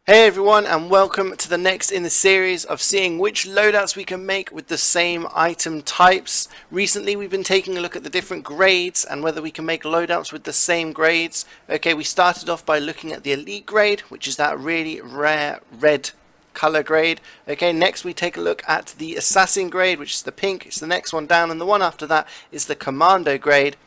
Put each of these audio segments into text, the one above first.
Hey everyone, and welcome to the next in the series of seeing which loadouts we can make with the same item types. Recently we've been taking a look at the different grades and whether we can make loadouts with the same grades. Okay, we started off by looking at the elite grade, which is that really rare red color grade. Okay, next we take a look at the assassin grade, which is the pink. It's the next one down, and the one after that is the commando grade,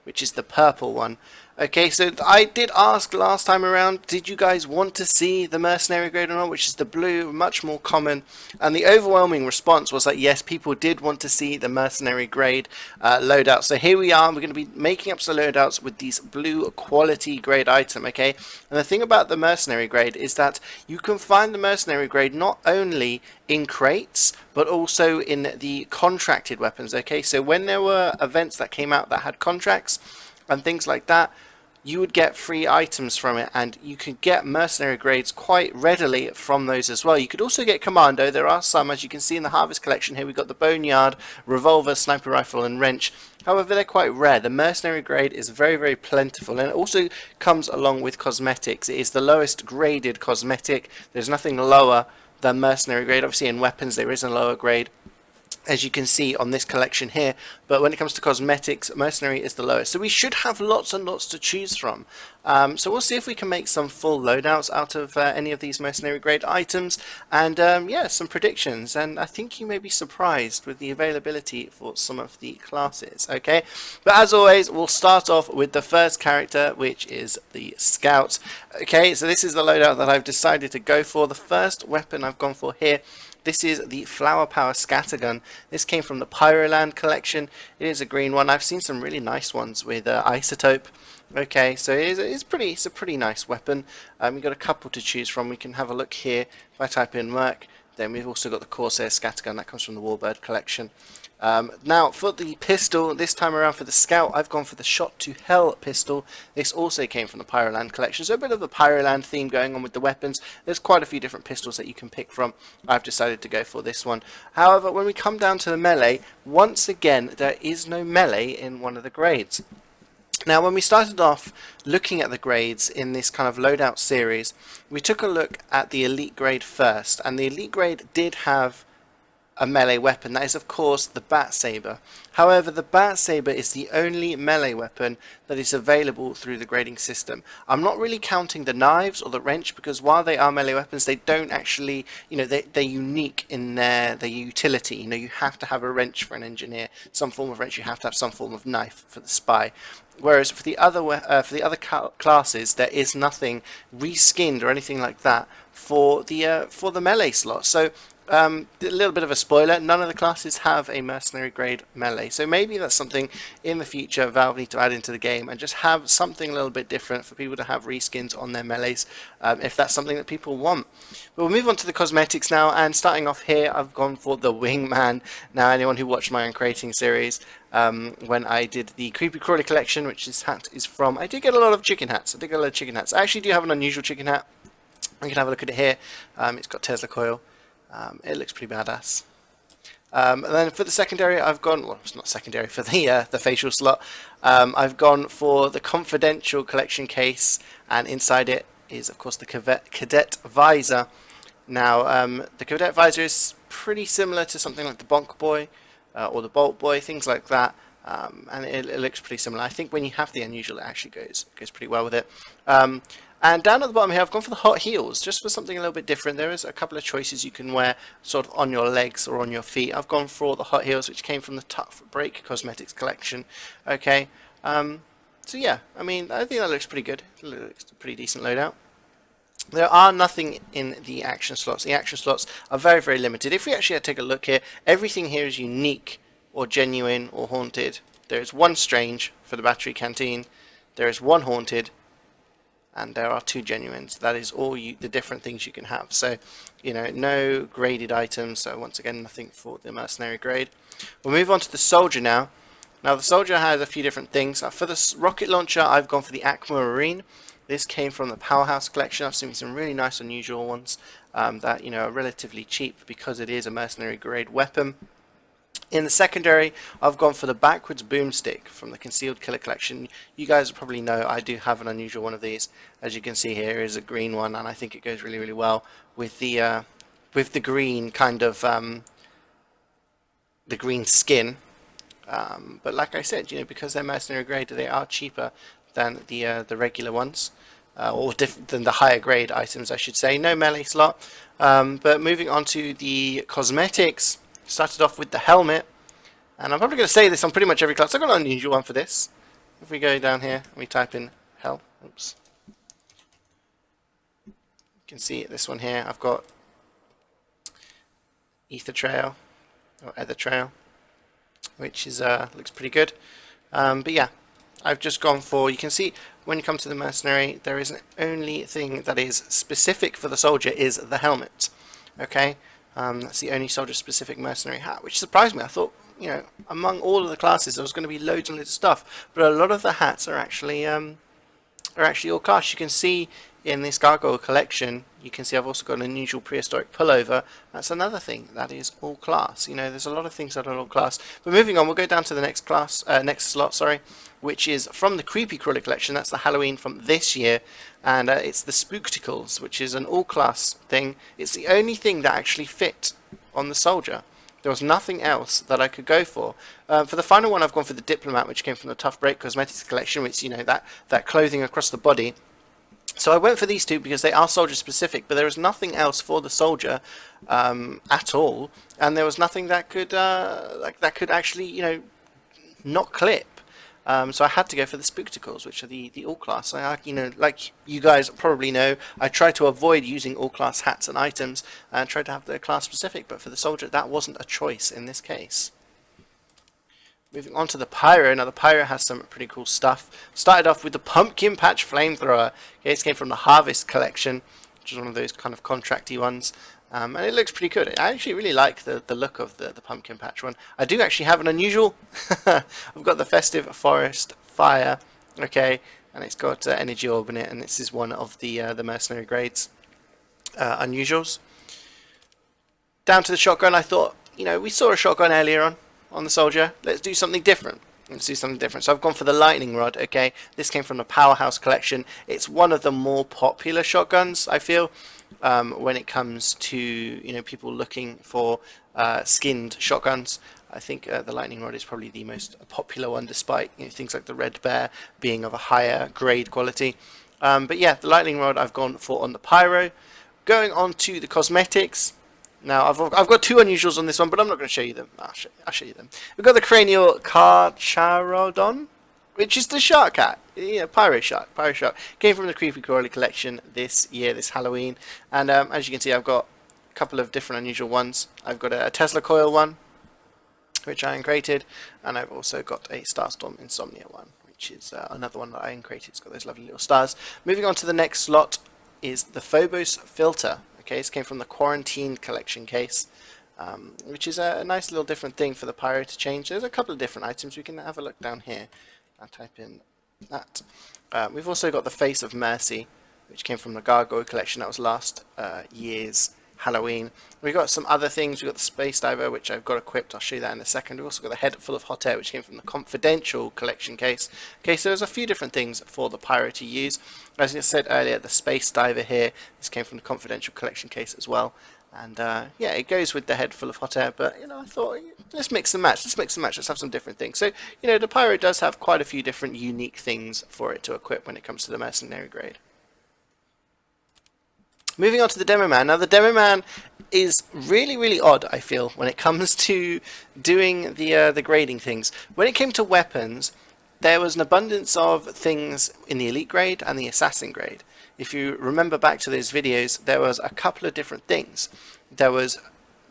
which is the purple one. Okay, so I did ask last time around, did you guys want to see the mercenary grade or not, which is the blue, much more common, and the overwhelming response was that yes, people did want to see the mercenary grade loadout. So here we are, we're going to be making up some loadouts with these blue quality grade item, okay? And the thing about the mercenary grade is that you can find the mercenary grade not only in crates, but also in the contracted weapons, okay? So when there were events that came out that had contracts and things like that, you would get free items from it, and you can get mercenary grades quite readily from those as well. You could also get commando. There are some, as you can see in the harvest collection here. We've got the boneyard, revolver, sniper rifle, and wrench. However, they're quite rare. The mercenary grade is very, very plentiful, and it also comes along with cosmetics. It is the lowest graded cosmetic. There's nothing lower than mercenary grade. Obviously in weapons there is a lower grade, as you can see on this collection here, but when it comes to cosmetics, mercenary is the lowest. So we should have lots and lots to choose from. So we'll see if we can make some full loadouts out of any of these mercenary grade items, and yeah, some predictions. And I think you may be surprised with the availability for some of the classes. Okay, but as always, we'll start off with the first character, which is the scout. Okay, so this is the loadout that I've decided to go for. The first weapon I've gone for here, this is the Flower Power Scattergun. This came from the PYRO collection. It is a green one. I've seen some really nice ones with Isotope. Okay, so it's a pretty nice weapon. We've got a couple to choose from. We can have a look here. If I type in Merc, then we've also got the Corsair Scattergun. That comes from the Warbird collection. Now for the pistol, this time around for the scout, I've gone for the Shot to Hell pistol. This also came from the Pyroland collection, so a bit of a Pyroland theme going on with the weapons. There's quite a few different pistols that you can pick from. I've decided to go for this one. However, when we come down to the melee, once again there is no melee in one of the grades. Now, when we started off looking at the grades in this kind of loadout series, we took a look at the elite grade first, and the elite grade did have a melee weapon. That is, of course, the Bat Saber. However, the Bat Saber is the only melee weapon that is available through the grading system. I'm not really counting the knives or the wrench, because while they are melee weapons, they don't actually, they're unique in their utility. You have to have a wrench for an engineer, some form of wrench. You have to have some form of knife for the spy. Whereas for the other classes, there is nothing reskinned or anything like that for the melee slot. So a little bit of a spoiler, none of the classes have a mercenary grade melee, so maybe that's something in the future Valve need to add into the game and just have something a little bit different for people to have reskins on their melees, if that's something that people want. But we'll move on to the cosmetics now, and starting off here, I've gone for the Wingman. Now, anyone who watched my Uncrating series, when I did the Creepy Crawly collection, which this hat is from, I did get a lot of chicken hats. I actually do have an unusual chicken hat. We can have a look at it here. It's got Tesla coil. It looks pretty badass. And then for the secondary, I've gone, well, it's not secondary, for the facial slot, I've gone for the Confidential collection case, and inside it is, of course, the Cadet Visor. Now, the Cadet Visor is pretty similar to something like the Bonk Boy or the Bolt Boy, things like that. And it looks pretty similar. I think when you have the unusual, it actually goes pretty well with it. And down at the bottom here, I've gone for the hot heels, just for something a little bit different. There is a couple of choices you can wear sort of on your legs or on your feet. I've gone for the hot heels, which came from the Tough Break Cosmetics collection. Okay, so yeah, I mean, I think that looks pretty good. It looks a pretty decent loadout. There are nothing in the action slots. The action slots are very, very limited. If we actually take a look here, everything here is unique or genuine or haunted. There is one strange for the battery canteen. There is one haunted. And there are two genuines. That is all the different things you can have. So, no graded items. So once again, nothing for the mercenary grade. We'll move on to the soldier now. Now the soldier has a few different things. For the rocket launcher, I've gone for the Aquamarine. This came from the Powerhouse collection. I've seen some really nice, unusual ones that are relatively cheap because it is a mercenary grade weapon. In the secondary, I've gone for the backwards boomstick from the Concealed Killer collection. You guys probably know I do have an unusual one of these. As you can see here is a green one, and I think it goes really, really well with the green kind of the green skin. But like I said, because they're mercenary grade, they are cheaper than the regular ones, or than the higher grade items, I should say. No melee slot. But moving on to the cosmetics. Started off with the helmet, and I'm probably going to say this on pretty much every class. I've got an unusual one for this. If we go down here and we type in hell, oops, you can see this one here. I've got ether trail or ether trail, which is looks pretty good. But yeah, I've just gone for, you can see when you come to the mercenary, there is an only thing that is specific for the soldier is the helmet. Okay. That's the only soldier-specific mercenary hat, which surprised me. I thought, among all of the classes, there was going to be loads and loads of stuff, but a lot of the hats are actually all class. You can see in this gargoyle collection, you can see I've also got an unusual prehistoric pullover. That's another thing that is all class. There's a lot of things that are all class. But moving on, we'll go down to the next class, next slot, sorry, which is from the Creepy Crawler collection. That's the Halloween from this year, and it's the Spookticles, which is an all-class thing. It's the only thing that actually fit on the soldier. There was nothing else that I could go for. For the final one, I've gone for the Diplomat, which came from the Tough Break Cosmetics collection, which, that clothing across the body. So I went for these two because they are soldier specific, but there was nothing else for the soldier at all, and there was nothing that could actually not clip. So I had to go for the Spookticles, which are the all-class. Like you guys probably know, I try to avoid using all-class hats and items and try to have the class-specific, but for the soldier, that wasn't a choice in this case. Moving on to the PYRO. Now the PYRO has some pretty cool stuff. Started off with the Pumpkin Patch Flamethrower. Okay, this came from the Harvest collection, which is one of those kind of contracty ones. And it looks pretty good. I actually really like the look of the Pumpkin Patch one. I do actually have an unusual. I've got the Festive Forest Fire, okay, and it's got Energy Orb in it, and this is one of the Mercenary grades unusuals. Down to the shotgun, I thought, we saw a shotgun earlier on the soldier. Let's do something different. So I've gone for the Lightning Rod, okay. This came from the Powerhouse collection. It's one of the more popular shotguns, I feel. When it comes to people looking for skinned shotguns. I think the Lightning Rod is probably the most popular one, despite things like the Red Bear being of a higher grade quality. But yeah, the Lightning Rod I've gone for on the PYRO. Going on to the cosmetics. Now I've got two unusuals on this one, but I'm not going to show you them. I'll show you them. We've got the Cranial Carcharodon, which is the shark cat. Yeah, Pyro Shark. Came from the Creepy Crawler collection this year, this Halloween. And as you can see, I've got a couple of different unusual ones. I've got a Tesla Coil one, which I uncrated, and I've also got a Starstorm Insomnia one, which is another one that I uncrated. It's got those lovely little stars. Moving on to the next slot is the Phobos Filter. Okay, this came from the Quarantine collection case, which is a nice little different thing for the PYRO to change. There's a couple of different items. We can have a look down here. I'll type in that. We've also got the Face of Mercy, which came from the Gargoyle collection. That was last year's Halloween. We've got some other things. We've got the Space Diver, which I've got equipped. I'll show you that in a second. We've also got the Head Full of Hot Air, which came from the Confidential collection case. Okay, so there's a few different things for the PYRO to use. As I said earlier, the Space Diver here, this came from the Confidential collection case as well. And yeah, it goes with the Head Full of Hot Air, but I thought, let's mix and match. Let's have some different things. So, the PYRO does have quite a few different unique things for it to equip when it comes to the Mercenary grade. Moving on to the Demoman. Now, the Demoman is really, really odd, I feel, when it comes to doing the grading things. When it came to weapons, there was an abundance of things in the Elite grade and the Assassin grade. If you remember back to those videos, there was a couple of different things. There was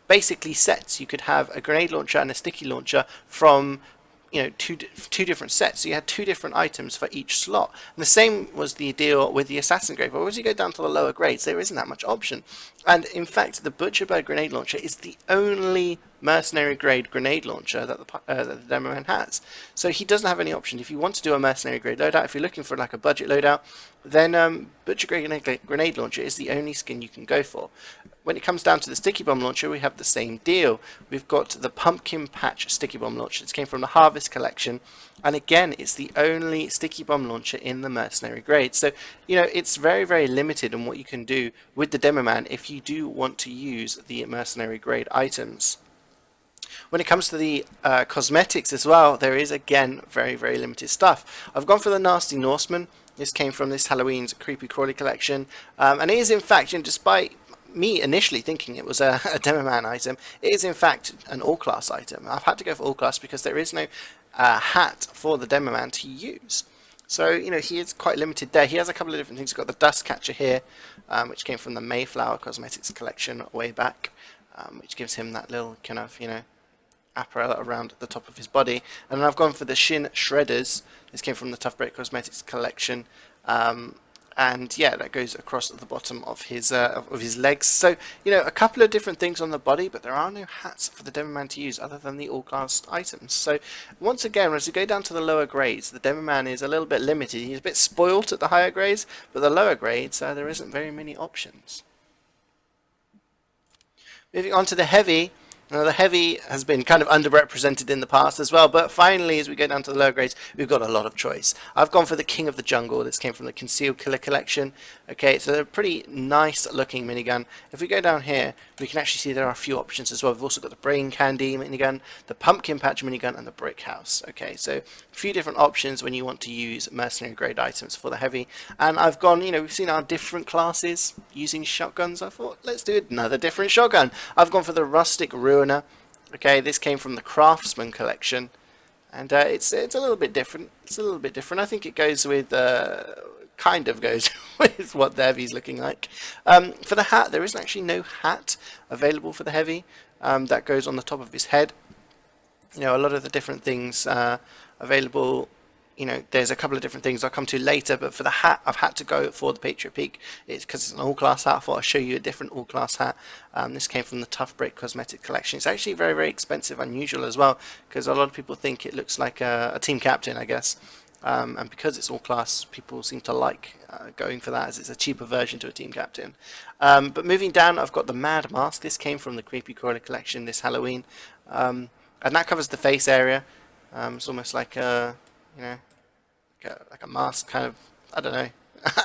basically sets. You could have a grenade launcher and a sticky launcher from two different sets. So you had two different items for each slot. And the same was the deal with the Assassin grade. But as you go down to the lower grades, there isn't that much option. And in fact, the Butcherbird grenade launcher is the only mercenary grade grenade launcher that the Demoman has. So he doesn't have any option. If you want to do a mercenary grade loadout, if you're looking for like a budget loadout, then butcher grade grenade launcher is the only skin you can go for. When it comes down to the sticky bomb launcher, we have the same deal. We've got the pumpkin patch sticky bomb launcher. This came from the Harvest collection, and again, it's the only sticky bomb launcher in the mercenary grade. So it's very, very limited on what you can do with the Demoman if you do want to use the mercenary grade items. When it comes to the cosmetics as well, there is again very, very limited stuff. I've gone for the Nasty Norseman. This came from this Halloween's Creepy Crawly collection, and it is in fact, despite me initially thinking it was a Demoman item, it is in fact an all-class item. I've had to go for all-class because there is no hat for the Demoman to use. So, he is quite limited there. He has a couple of different things. He's got the Dust Catcher here, which came from the Mayflower Cosmetics collection way back, which gives him that little kind of, apparel around the top of his body. And then I've gone for the Shin Shredders. This came from the Tough Break Cosmetics collection. And yeah, that goes across the bottom of his legs. So, a couple of different things on the body, but there are no hats for the Demoman to use other than the all-class items. So, once again, as we go down to the lower grades, the Demoman is a little bit limited. He's a bit spoilt at the higher grades, but the lower grades, there isn't very many options. Moving on to the heavy. Now, the heavy has been kind of underrepresented in the past as well, but finally, as we go down to the lower grades, we've got a lot of choice. I've gone for the King of the Jungle. This came from the Concealed Killer collection. Okay, it's a pretty nice looking minigun. If we go down here, we can actually see there are a few options as well. We've also got the Brain Candy minigun, the Pumpkin Patch minigun, and the Brick House. Okay, so a few different options when you want to use mercenary grade items for the heavy. And I've gone, we've seen our different classes using shotguns. I thought, let's do another different shotgun. I've gone for the Rustic Ruiner. Okay, this came from the Craftsman collection, and it's a little bit different. It's a little bit different. I think it goes with kind of goes with what the heavy's looking like. For the hat, there isn't actually no hat available for the heavy. That goes on the top of his head. A lot of the different things available. There's a couple of different things I'll come to later, but for the hat, I've had to go for the Patriot Peak. It's because it's an all-class hat. I thought I'd show you a different all-class hat. This came from the Tough Break Cosmetic collection. It's actually very, very expensive, unusual as well, because a lot of people think it looks like a team captain, I guess. And because it's all-class, people seem to like going for that, as it's a cheaper version to a team captain. But moving down, I've got the Mad Mask. This came from the Creepy Crawly collection this Halloween. And that covers the face area. It's almost like a... like a mask kind of, I don't know.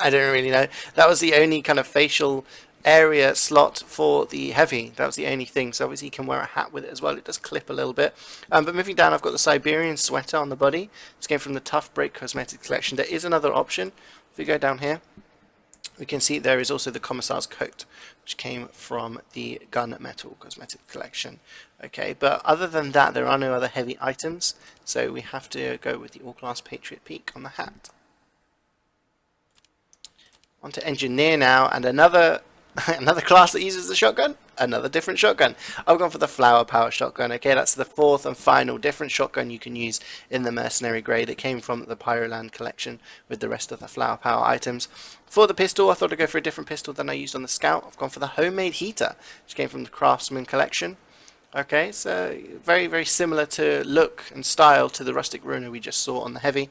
I don't really know. That was the only kind of facial area slot for the heavy. That was the only thing. So obviously you can wear a hat with it as well. It does clip a little bit. But moving down, I've got the Siberian Sweater on the body. This came from the Tough Break Cosmetics collection. There is another option. If we go down here, we can see there is also the Commissar's Coat, which came from the Gunmetal Cosmetic collection. Okay, but other than that, there are no other heavy items, so we have to go with the all-class Patriot Peak on the hat. On to Engineer now, and another class that uses the shotgun, another different shotgun. I've gone for the Flower Power shotgun. Okay, that's the fourth and final different shotgun you can use in the mercenary grade. It came from the PYRO collection with the rest of the Flower Power items. For the pistol, I thought I'd go for a different pistol than I used on the Scout. I've gone for the Homemade Heater, which came from the Craftsman collection. Okay, so very, very similar to look and style to the Rustic Ruiner we just saw on the heavy.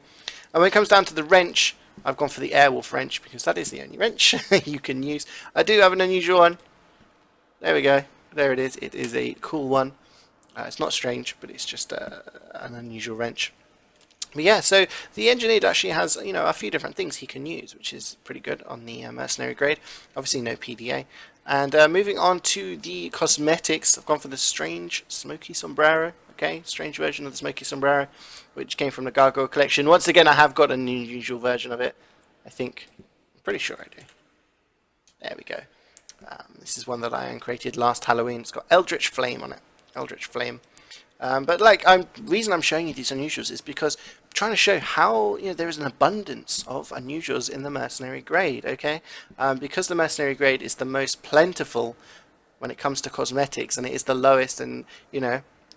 And when it comes down to the wrench, I've gone for the Airwolf wrench because that is the only wrench you can use. I do have an unusual one. There we go. There it is. It is a cool one. It's not strange, but it's just an unusual wrench. But yeah, so the Engineered actually has, a few different things he can use, which is pretty good on the mercenary grade. Obviously no PDA. And moving on to the cosmetics, I've gone for the Strange Smoky Sombrero. Okay, strange version of the Smoky Sombrero, which came from the Gargoyle collection. Once again, I have got an unusual version of it. I think, I'm pretty sure I do. There we go. This is one that I created last Halloween. It's got Eldritch Flame on it. Eldritch Flame. But the reason I'm showing you these unusuals is because I'm trying to show how there is an abundance of unusuals in the mercenary grade. Okay, because the mercenary grade is the most plentiful when it comes to cosmetics, and it is the lowest, and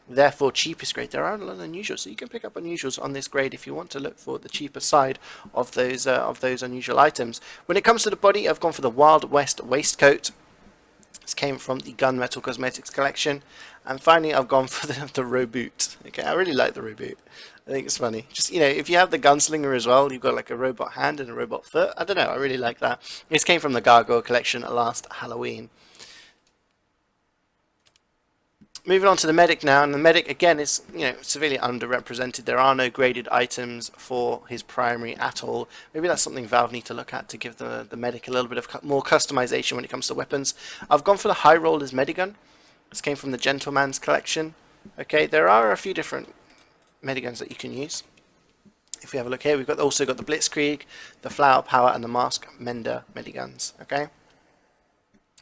therefore cheapest grade. There are a lot of unusuals, so you can pick up unusuals on this grade if you want to look for the cheaper side of those unusual items. When it comes to the body, I've gone for the Wild West waistcoat. This came from the Gunmetal Cosmetics collection. And finally, I've gone for the reboot. Okay, I really like the reboot. I think it's funny. Just, you know, if you have the gunslinger as well, you've got like a robot hand and a robot foot. I don't know, I really like that. This came from the Gargoyle collection last Halloween. Moving on to the medic now, and the medic again is, you know, severely underrepresented. There are no graded items for his primary at all. Maybe that's something Valve need to look at to give the medic a little bit of more customization when it comes to weapons. I've gone for the High Roller's Medigun. This came from the Gentleman's collection. Okay, there are a few different mediguns that you can use. If we have a look here, we've also got the Blitzkrieg, the Flower Power, and the Mask Mender mediguns. Okay.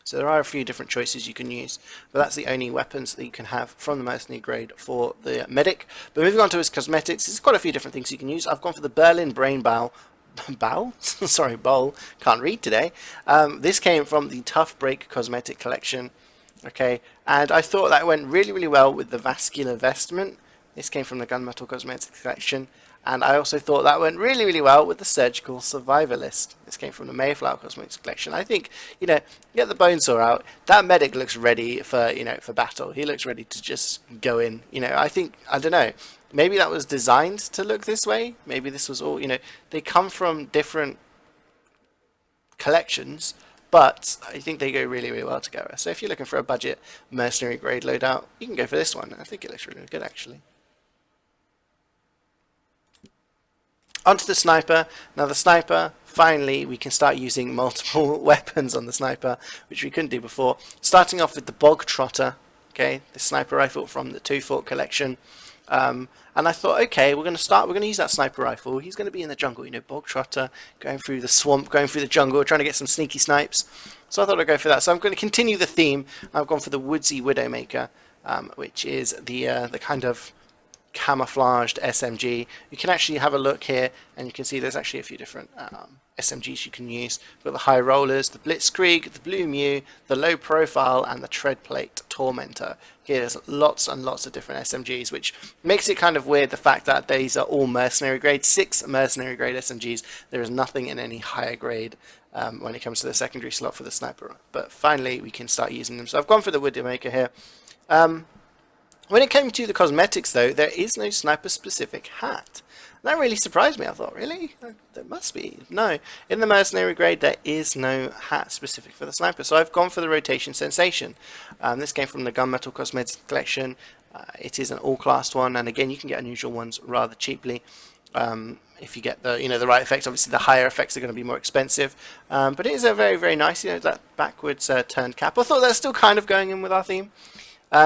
So there are a few different choices you can use, but that's the only weapons that you can have from the Mercenary grade for the medic. But moving on to his cosmetics, there's quite a few different things you can use. I've gone for the Berlin Brain Bowl. Sorry, bowl. Can't read today. This came from the Tough Break cosmetic collection. Okay, and I thought that went really, really well with the Vascular Vestment. This came from the Gunmetal Cosmetics collection. And I also thought that went really, really well with the Surgical Survivalist. This came from the Mayflower Cosmetics collection. I think, you know, get the Bonesaw out. That medic looks ready for, you know, for battle. He looks ready to just go in. You know, I think, I don't know, maybe that was designed to look this way. Maybe this was all, you know, they come from different collections, but I think they go really, really well together. So if you're looking for a budget Mercenary grade loadout, you can go for this one. I think it looks really good, actually. Onto the sniper. Now the sniper, finally we can start using multiple weapons on the sniper, which we couldn't do before. Starting off with the Bog Trotter, okay, the sniper rifle from the Two Fork collection. And I thought, okay, we're going to use that sniper rifle. He's going to be in the jungle, you know, Bog Trotter, going through the swamp, going through the jungle, trying to get some sneaky snipes. So I thought I'd go for that. So I'm going to continue the theme. I've gone for the Woodsy Widowmaker, which is the kind of camouflaged SMG. You can actually have a look here and you can see there's actually a few different SMGs you can use. We've got the High Rollers, the Blitzkrieg, the Blue Mew, the Low Profile, and the Treadplate Tormentor. Here there's lots and lots of different SMGs, which makes it kind of weird, the fact that these are all Mercenary grade, 6 Mercenary grade SMGs. There is nothing in any higher grade when it comes to the secondary slot for the sniper. But finally we can start using them. So I've gone for the Widowmaker here. When it came to the cosmetics, though, there is no sniper-specific hat. That really surprised me. I thought, really? There must be. No. In the Mercenary grade, there is no hat specific for the sniper. So I've gone for the Rotation Sensation. This came from the Gunmetal Cosmetics collection. It is an all-class one, and again, you can get unusual ones rather cheaply. If you get the, you know, the right effects. Obviously, the higher effects are going to be more expensive. But it is a very, very nice, you know, that backwards turned cap. I thought that's still kind of going in with our theme.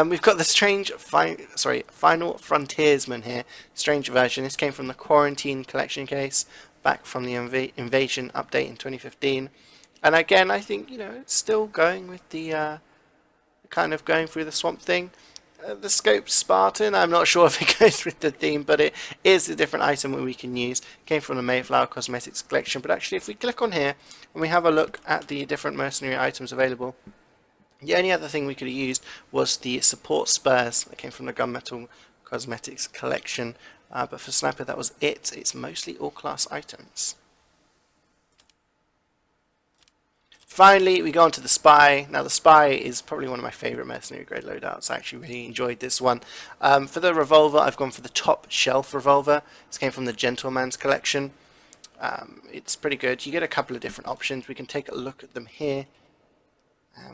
We've got the Final Frontiersman here, strange version. This came from the Quarantine collection case, back from the Invasion update in 2015. And again, I think, you know, it's still going with the kind of going through the swamp thing. The Scope Spartan, I'm not sure if it goes with the theme, but it is a different item that we can use. It came from the Mayflower Cosmetics collection. But actually, if we click on here and we have a look at the different mercenary items available, the only other thing we could have used was the Support Spurs that came from the Gunmetal Cosmetics collection. But for Sniper, that was it. It's mostly all-class items. Finally, we go on to the Spy. Now, the Spy is probably one of my favourite Mercenary grade loadouts. I actually really enjoyed this one. For the revolver, I've gone for the Top Shelf revolver. This came from the Gentleman's collection. It's pretty good. You get a couple of different options. We can take a look at them here.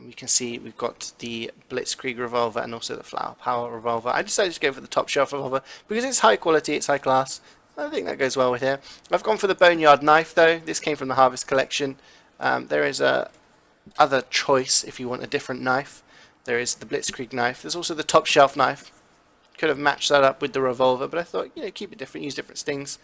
We can see we've got the Blitzkrieg revolver and also the Flower Power revolver. I decided to go for the Top Shelf revolver because it's high quality, it's high class. I think that goes well with here. I've gone for the Boneyard knife though. This came from the Harvest collection. There is a other choice if you want a different knife. There is the Blitzkrieg knife. There's also the Top Shelf knife. Could have matched that up with the revolver, but I thought, you know, keep it different, use different skins.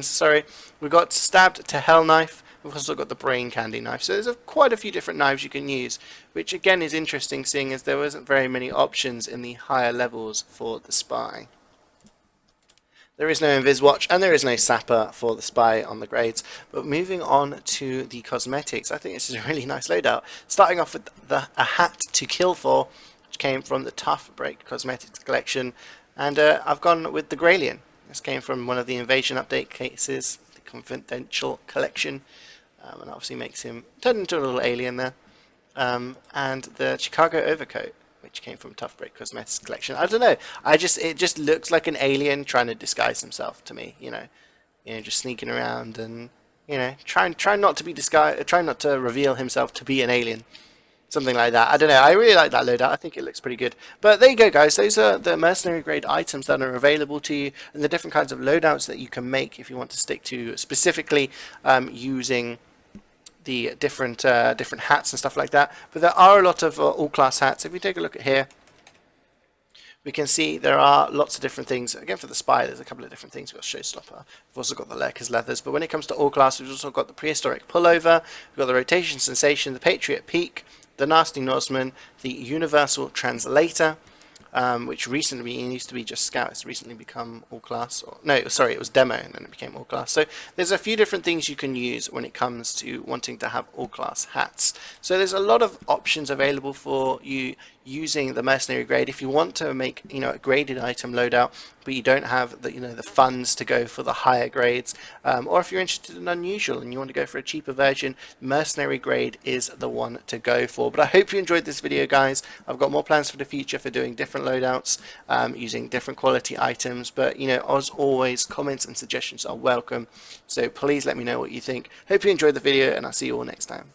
Sorry. We've got Stabbed to Hell knife. We've also got the Brain Candy knife. So there's quite a few different knives you can use, which again is interesting, seeing as there wasn't very many options in the higher levels for the Spy. There is no Inviswatch and there is no Sapper for the Spy on the grades. But moving on to the cosmetics, I think this is a really nice loadout. Starting off with a hat to kill for, which came from the Tough Break Cosmetics collection. And I've gone with the Grailian. This came from one of the Invasion update cases, the Confidential collection. And obviously makes him turn into a little alien there. and the Chicago overcoat, which came from Tough Break Cosmetics collection. I don't know. It just looks like an alien trying to disguise himself to me. Just sneaking around and trying not to be disguised, trying not to reveal himself to be an alien. Something like that. I don't know. I really like that loadout. I think it looks pretty good. But there you go, guys. Those are the mercenary grade items that are available to you, and the different kinds of loadouts that you can make if you want to stick to specifically using the different hats and stuff like that. But there are a lot of all class hats. If we take a look at here, we can see there are lots of different things. Again, for the spy, there's a couple of different things. We've got Showstopper. We've also got the Lurker's Leathers. But when it comes to all class, we've also got the Prehistoric Pullover. We've got the Rotation Sensation, the Patriot Peak, the Nasty Norseman, the Universal Translator, which recently used to be just Scout. It's recently become all class. No, sorry, it was Demo and then it became all class. So there's a few different things you can use when it comes to wanting to have all class hats. So there's a lot of options available for you using the mercenary grade. If you want to make a graded item loadout, but you don't have the funds to go for the higher grades, or if you're interested in unusual and you want to go for a cheaper version, mercenary grade is the one to go for. But I hope you enjoyed this video, guys. I've got more plans for the future for doing different loadouts, using different quality items, but as always, comments and suggestions are welcome, so please let me know what you think. Hope you enjoyed the video, and I'll see you all next time.